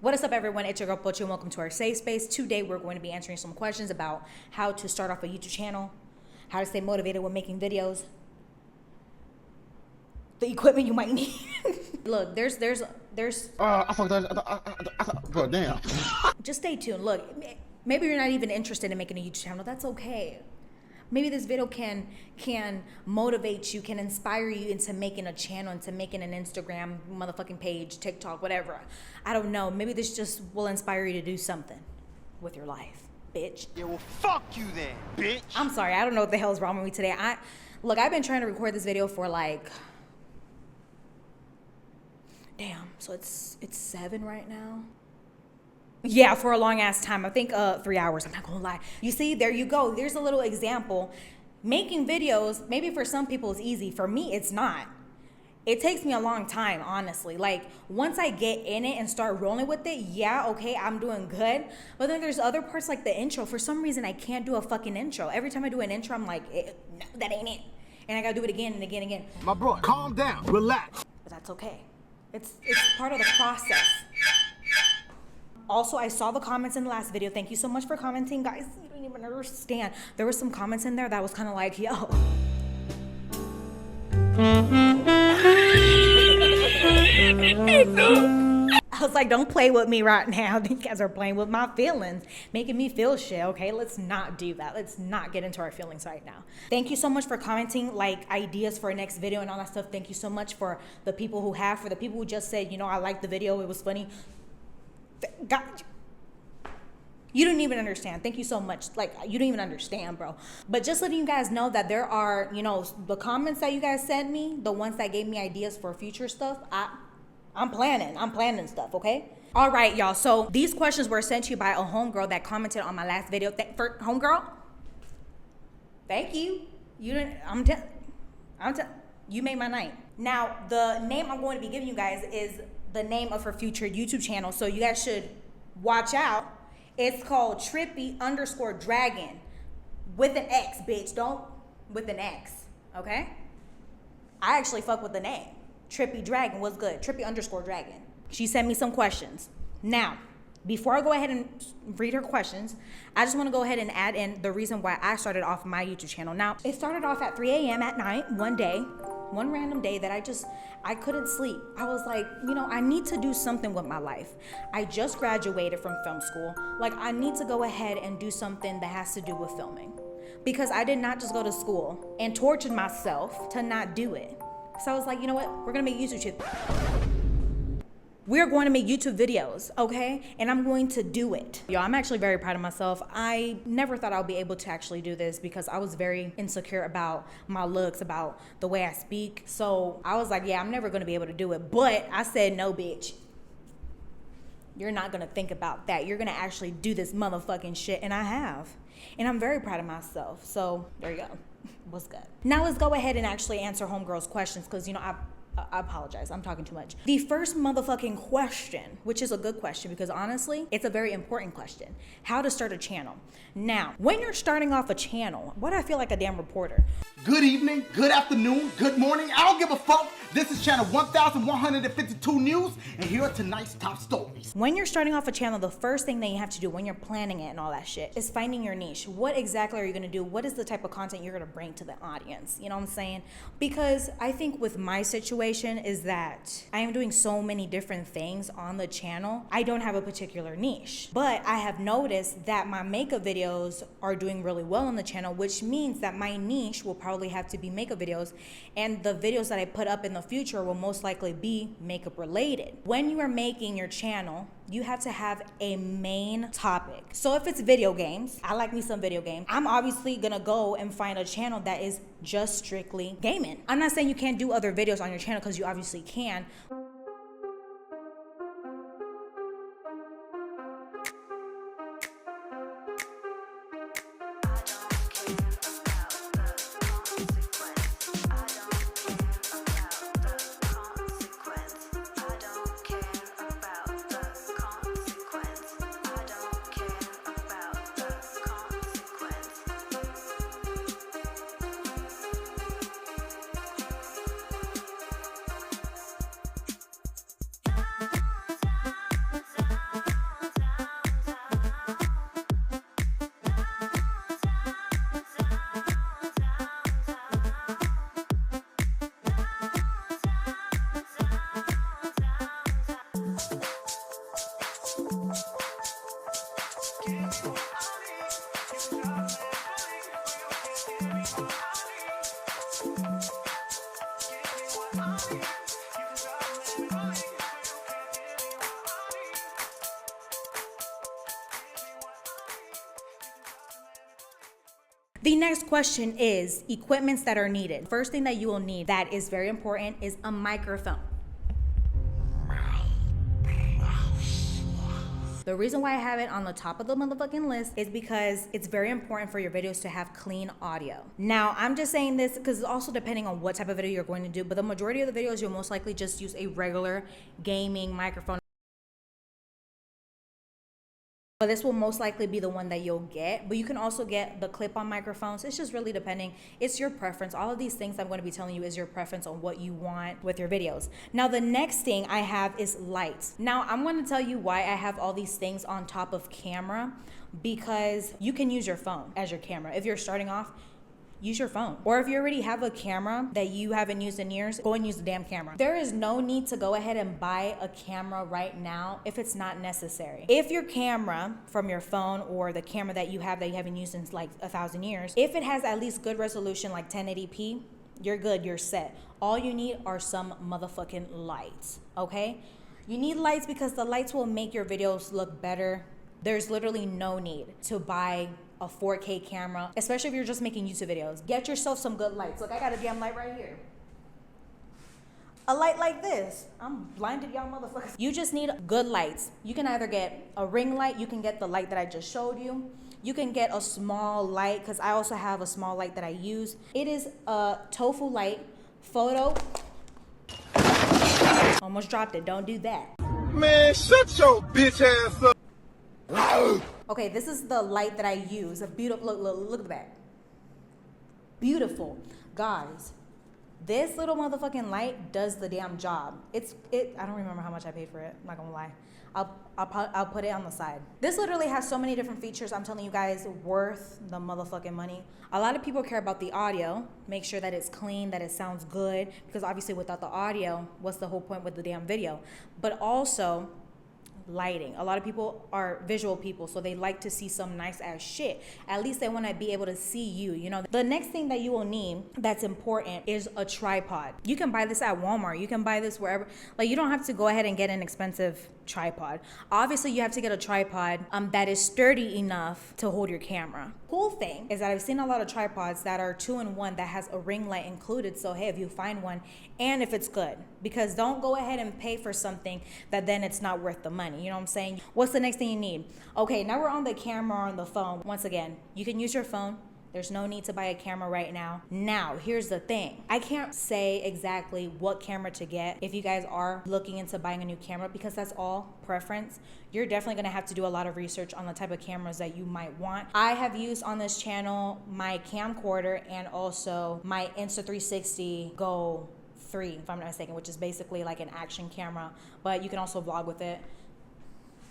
What is up, everyone? It's your girl Pochi, and welcome to our safe space. Today we're going to be answering some questions about how to start off a YouTube channel, how to stay motivated when making videos, the equipment you might need. Look, there's I fucked that. Bro, damn. Just stay tuned. Look, maybe you're not even interested in making a YouTube channel. That's okay. Maybe this video can motivate you, can inspire you into making a channel, into making an Instagram motherfucking page, TikTok, whatever. I don't know. Maybe this just will inspire you to do something with your life, bitch. Yeah, well, fuck you then, bitch. I'm sorry. I don't know what the hell is wrong with me today. Look, I've been trying to record this video for like, damn. So it's 7 right now. Yeah, for a long ass time. I think 3 hours. I'm not gonna lie. You see, there you go. There's a little example. Making videos, maybe for some people is easy. For me, it's not. It takes me a long time, honestly. Like, once I get in it and start rolling with it, yeah, okay, I'm doing good. But then there's other parts like the intro. For some reason, I can't do a fucking intro. Every time I do an intro, I'm like, no, that ain't it. And I gotta do it again and again and again. My bro, calm down, relax. But that's okay. It's part of the process. Also, I saw the comments in the last video. Thank you so much for commenting, guys. You don't even understand. There were some comments in there that was kind of like, yo. I was like, don't play with me right now. These guys are playing with my feelings, making me feel shit, okay? Let's not do that. Let's not get into our feelings right now. Thank you so much for commenting, like, ideas for a next video and all that stuff. Thank you so much for the people who have. For the people who just said, you know, I liked the video, it was funny. God, you don't even understand. Thank you so much. Like, you don't even understand, bro. But just letting you guys know that there are, you know, the comments that you guys sent me, the ones that gave me ideas for future stuff, I'm planning stuff, okay? All right, y'all. So these questions were sent to you by a homegirl that commented on my last video. For homegirl, thank you. You didn't. You made my night. Now, the name I'm going to be giving you guys is the name of her future YouTube channel, so you guys should watch out. It's called Trippy_Dragon with an X, bitch. Don't with an X, okay? I actually fuck with the name. Trippy Dragon was good. Trippy_Dragon. She sent me some questions. Now, before I go ahead and read her questions, I just want to go ahead and add in the reason why I started off my YouTube channel. Now, it started off at 3 a.m. at night, one random day that I couldn't sleep. I was like, you know, I need to do something with my life. I just graduated from film school. Like, I need to go ahead and do something that has to do with filming. Because I did not just go to school and tortured myself to not do it. So I was like, you know what? We're gonna make YouTube. We're going to make YouTube videos, okay? And I'm going to do it. Yo, I'm actually very proud of myself. I never thought I'd be able to actually do this because I was very insecure about my looks, about the way I speak. So I was like, yeah, I'm never gonna be able to do it. But I said, no, bitch. You're not gonna think about that. You're gonna actually do this motherfucking shit. And I have. And I'm very proud of myself. So there you go. What's good? Now let's go ahead and actually answer homegirl's questions because, you know, I apologize. I'm talking too much. The first motherfucking question, which is a good question because honestly, it's a very important question. How to start a channel. Now, when you're starting off a channel, why do I feel like a damn reporter? Good evening, good afternoon, good morning. I don't give a fuck. This is channel 1152 News, and here are tonight's top stories. When you're starting off a channel, the first thing that you have to do when you're planning it and all that shit is finding your niche. What exactly are you gonna do? What is the type of content you're gonna bring to the audience? You know what I'm saying? Because I think with my situation is that I am doing so many different things on the channel. I don't have a particular niche, but I have noticed that my makeup videos are doing really well on the channel, which means that my niche will probably have to be makeup videos, and the videos that I put up in the future will most likely be makeup related. When you are making your channel, you have to have a main topic. So if it's video games, I like me some video games. I'm obviously gonna go and find a channel that is just strictly gaming. I'm not saying you can't do other videos on your channel because you obviously can. The next question is equipments that are needed. First thing that you will need that is very important is a microphone. The reason why I have it on the top of the motherfucking list is because it's very important for your videos to have clean audio. Now, I'm just saying this because it's also depending on what type of video you're going to do, but the majority of the videos you'll most likely just use a regular gaming microphone. But this will most likely be the one that you'll get, but you can also get the clip-on microphones. It's just really depending. It's your preference. All of these things I'm going to be telling you is your preference on what you want with your videos. Now, the next thing I have is lights. Now, I'm going to tell you why I have all these things on top of camera, because you can use your phone as your camera. If you're starting off, use your phone. Or if you already have a camera that you haven't used in years, go and use the damn camera. There is no need to go ahead and buy a camera right now if it's not necessary. If your camera from your phone or the camera that you haven't used in like 1,000 years, if it has at least good resolution like 1080p, you're good, you're set. All you need are some motherfucking lights, okay? You need lights because the lights will make your videos look better. There's literally no need to buy a 4K camera, especially if you're just making YouTube videos. Get yourself some good lights. Look, I got a damn light right here. A light like this. I'm blinded, y'all motherfuckers. You just need good lights. You can either get a ring light, you can get the light that I just showed you. You can get a small light, because I also have a small light that I use. It is a tofu light, photo. Almost dropped it, don't do that. Man, shut your bitch ass up. Okay, this is the light that I use. A beautiful, look at the back. Beautiful. Guys, this little motherfucking light does the damn job. I don't remember how much I paid for it. I'm not gonna lie. I'll put it on the side. This literally has so many different features. I'm telling you guys, worth the motherfucking money. A lot of people care about the audio. Make sure that it's clean, that it sounds good. Because obviously without the audio, what's the whole point with the damn video? But also, lighting. A lot of people are visual people, so they like to see some nice ass shit. At least they want to be able to see you, you know. The next thing that you will need that's important is a tripod. You can buy this at Walmart. You can buy this wherever. Like, you don't have to go ahead and get an expensive tripod. Obviously, you have to get a tripod that is sturdy enough to hold your camera. Cool thing is that I've seen a lot of tripods that are 2-in-1 that has a ring light included. So hey, if you find one and if it's good, because don't go ahead and pay for something that then it's not worth the money. You know what I'm saying? What's the next thing you need? Okay, now we're on the camera or on the phone. Once again, you can use your phone. There's no need to buy a camera right now. Now, here's the thing. I can't say exactly what camera to get if you guys are looking into buying a new camera, because that's all preference. You're definitely gonna have to do a lot of research on the type of cameras that you might want. I have used on this channel my camcorder and also my Insta360 Go 3, if I'm not mistaken, which is basically like an action camera, but you can also vlog with it.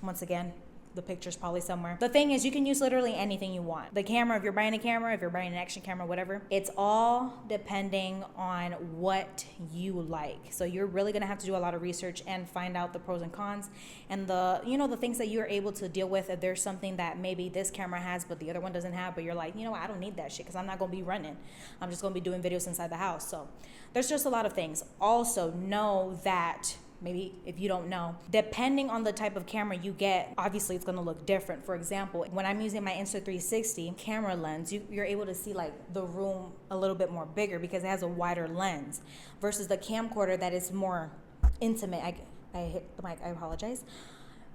Once again, the picture's probably somewhere. The thing is, you can use literally anything you want. The camera, if you're buying a camera, if you're buying an action camera, whatever, it's all depending on what you like. So you're really gonna have to do a lot of research and find out the pros and cons and the, you know, the things that you're able to deal with. If there's something that maybe this camera has but the other one doesn't have, but you're like, you know what, I don't need that shit because I'm not gonna be running. I'm just gonna be doing videos inside the house. So there's just a lot of things. Also know that, maybe if you don't know, depending on the type of camera you get, obviously it's gonna look different. For example, when I'm using my Insta360 camera lens, you're able to see like the room a little bit more bigger because it has a wider lens versus the camcorder that is more intimate. I hit the mic, I apologize.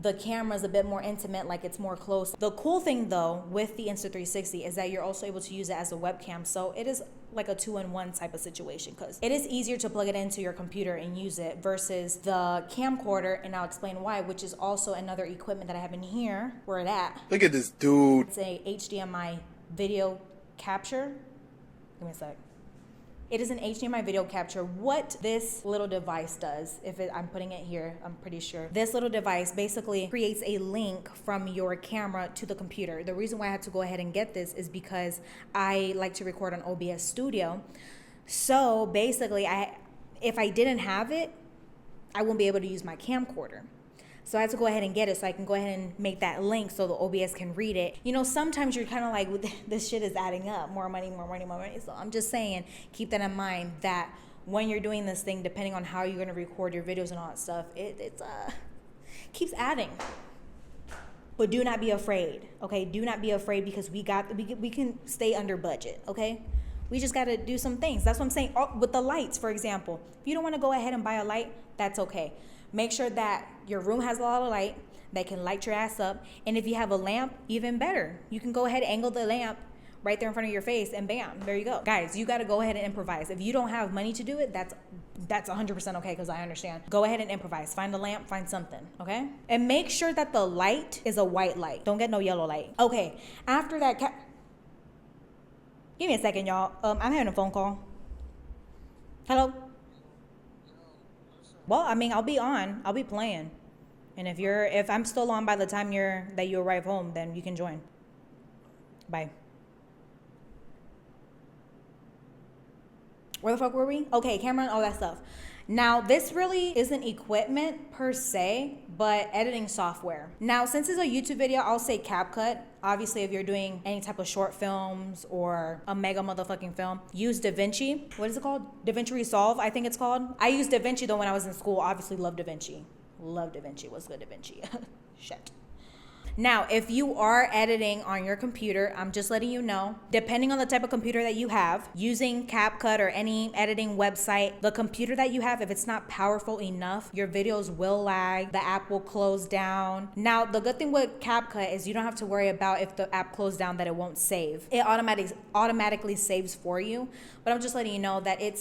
The camera's a bit more intimate, like it's more close. The cool thing though with the Insta360 is that you're also able to use it as a webcam. So it is like a 2-in-1 type of situation because it is easier to plug it into your computer and use it versus the camcorder, and I'll explain why, which is also another equipment that I have in here. Where it at? Look at this dude. It's a HDMI video capture. Give me a sec. It is an HDMI video capture. What this little device does, I'm putting it here, I'm pretty sure. This little device basically creates a link from your camera to the computer. The reason why I had to go ahead and get this is because I like to record on OBS Studio. So basically, if I didn't have it, I wouldn't be able to use my camcorder. So I had to go ahead and get it so I can go ahead and make that link so the OBS can read it. You know, sometimes you're kind of like, this shit is adding up. More money, more money, more money. So I'm just saying, keep that in mind that when you're doing this thing, depending on how you're going to record your videos and all that stuff, it keeps adding. But do not be afraid, okay? Do not be afraid because we can stay under budget, okay? We just got to do some things. That's what I'm saying. With the lights, for example, if you don't want to go ahead and buy a light, that's okay. Make sure that your room has a lot of light that can light your ass up. And if you have a lamp, even better. You can go ahead and angle the lamp right there in front of your face and bam, there you go. Guys, you got to go ahead and improvise. If you don't have money to do it, that's 100% okay, because I understand. Go ahead and improvise. Find a lamp, find something, okay? And make sure that the light is a white light. Don't get no yellow light. Okay, after that, give me a second, y'all. I'm having a phone call. Hello? Well, I mean, I'll be on. I'll be playing. And if I'm still on by the time that you arrive home, then you can join. Bye. Where the fuck were we? Okay, camera and all that stuff. Now, this really isn't equipment per se, but editing software. Now, since it's a YouTube video, I'll say CapCut. Obviously, if you're doing any type of short films or a mega motherfucking film, use DaVinci. What is it called? DaVinci Resolve, I think it's called. I used DaVinci though when I was in school. Obviously, love DaVinci. Love DaVinci. What's good, DaVinci? Shit. Now, if you are editing on your computer, I'm just letting you know, depending on the type of computer that you have, using CapCut or any editing website, the computer that you have, if it's not powerful enough, your videos will lag, the app will close down. Now, the good thing with CapCut is you don't have to worry about if the app closed down that it won't save. It automatically saves for you, but I'm just letting you know that it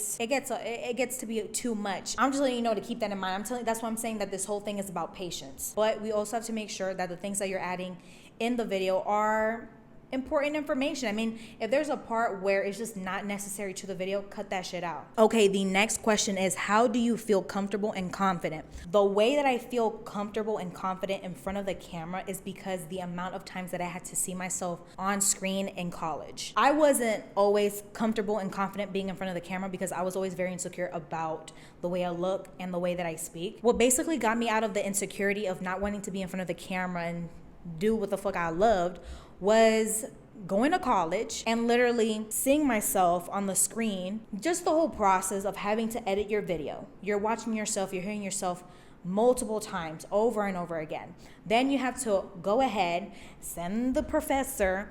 gets to be too much. I'm just letting you know to keep that in mind. That's why I'm saying that this whole thing is about patience. But we also have to make sure that the things that you're adding in the video are important information. I mean, if there's a part where it's just not necessary to the video, cut that shit out. Okay, the next question is, how do you feel comfortable and confident? The way that I feel comfortable and confident in front of the camera is because the amount of times that I had to see myself on screen in college. I wasn't always comfortable and confident being in front of the camera because I was always very insecure about the way I look and the way that I speak. What basically got me out of the insecurity of not wanting to be in front of the camera and do what the fuck I loved was going to college and literally seeing myself on the screen. Just the whole process of having to edit your video. You're watching yourself, you're hearing yourself multiple times over and over again. Then you have to go ahead, send the professor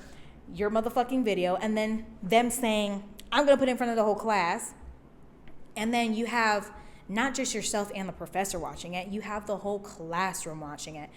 your motherfucking video, and then them saying, I'm gonna put it in front of the whole class. And then you have not just yourself and the professor watching it, you have the whole classroom watching it.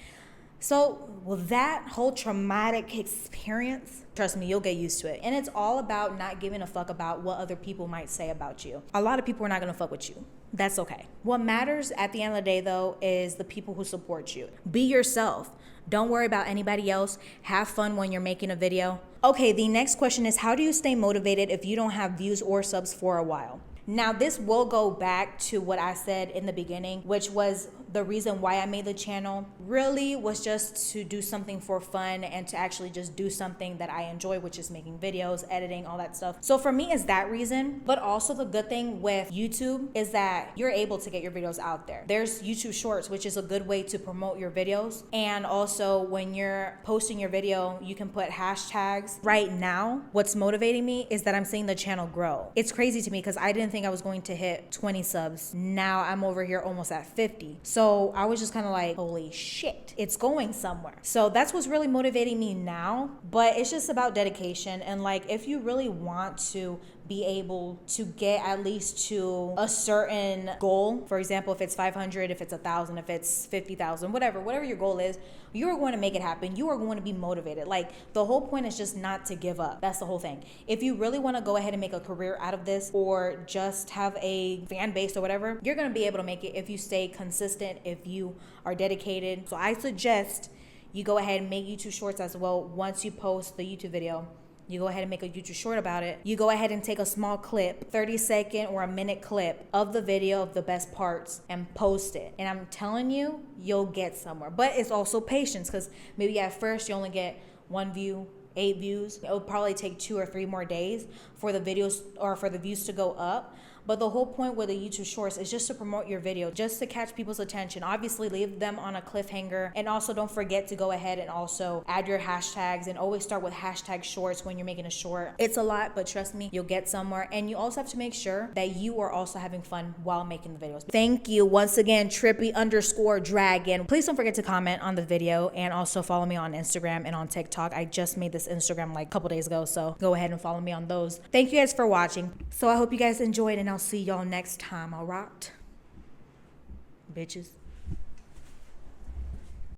So with that whole traumatic experience, trust me, you'll get used to it. And it's all about not giving a fuck about what other people might say about you. A lot of people are not gonna fuck with you. That's okay. What matters at the end of the day though is the people who support you. Be yourself. Don't worry about anybody else. Have fun when you're making a video. Okay, the next question is, how do you stay motivated if you don't have views or subs for a while? Now, this will go back to what I said in the beginning, which was the reason why I made the channel really was just to do something for fun and to actually just do something that I enjoy, which is making videos, editing, all that stuff. So for me, it's that reason. But also the good thing with YouTube is that you're able to get your videos out there. There's YouTube Shorts, which is a good way to promote your videos. And also when you're posting your video, you can put hashtags. Right now, what's motivating me is that I'm seeing the channel grow. It's crazy to me because I didn't think I was going to hit 20 subs. Now I'm over here almost at 50. So I was just kind of like, holy shit, it's going somewhere. So that's what's really motivating me now. But it's just about dedication. And like, if you really want to be able to get at least to a certain goal, for example, if it's 500, if it's 1,000, if it's 50,000, whatever your goal is, you are going to make it happen. You are going to be motivated. Like, the whole point is just not to give up. That's the whole thing. If you really want to go ahead and make a career out of this or just have a fan base or whatever, you're going to be able to make it if you stay consistent, if you are dedicated. So I suggest you go ahead and make YouTube Shorts as well. Once you post the YouTube video, you go ahead and make a YouTube short about it. You go ahead and take a small clip, 30-second or a minute clip of the video of the best parts and post it. And I'm telling you, you'll get somewhere. But it's also patience, because maybe at first you only get 1 view, 8 views. It'll probably take 2 or 3 more days for the videos or for the views to go up. But the whole point with the YouTube Shorts is just to promote your video, just to catch people's attention. Obviously, leave them on a cliffhanger. And also don't forget to go ahead and also add your hashtags, and always start with hashtag shorts when you're making a short. It's a lot, but trust me, you'll get somewhere. And you also have to make sure that you are also having fun while making the videos. Thank you once again, Trippy_Dragon. Please don't forget to comment on the video, and also follow me on Instagram and on TikTok. I just made this Instagram like a couple days ago, so go ahead and follow me on those. Thank you guys for watching. So I hope you guys enjoyed, and I'll see y'all next time. All right, bitches.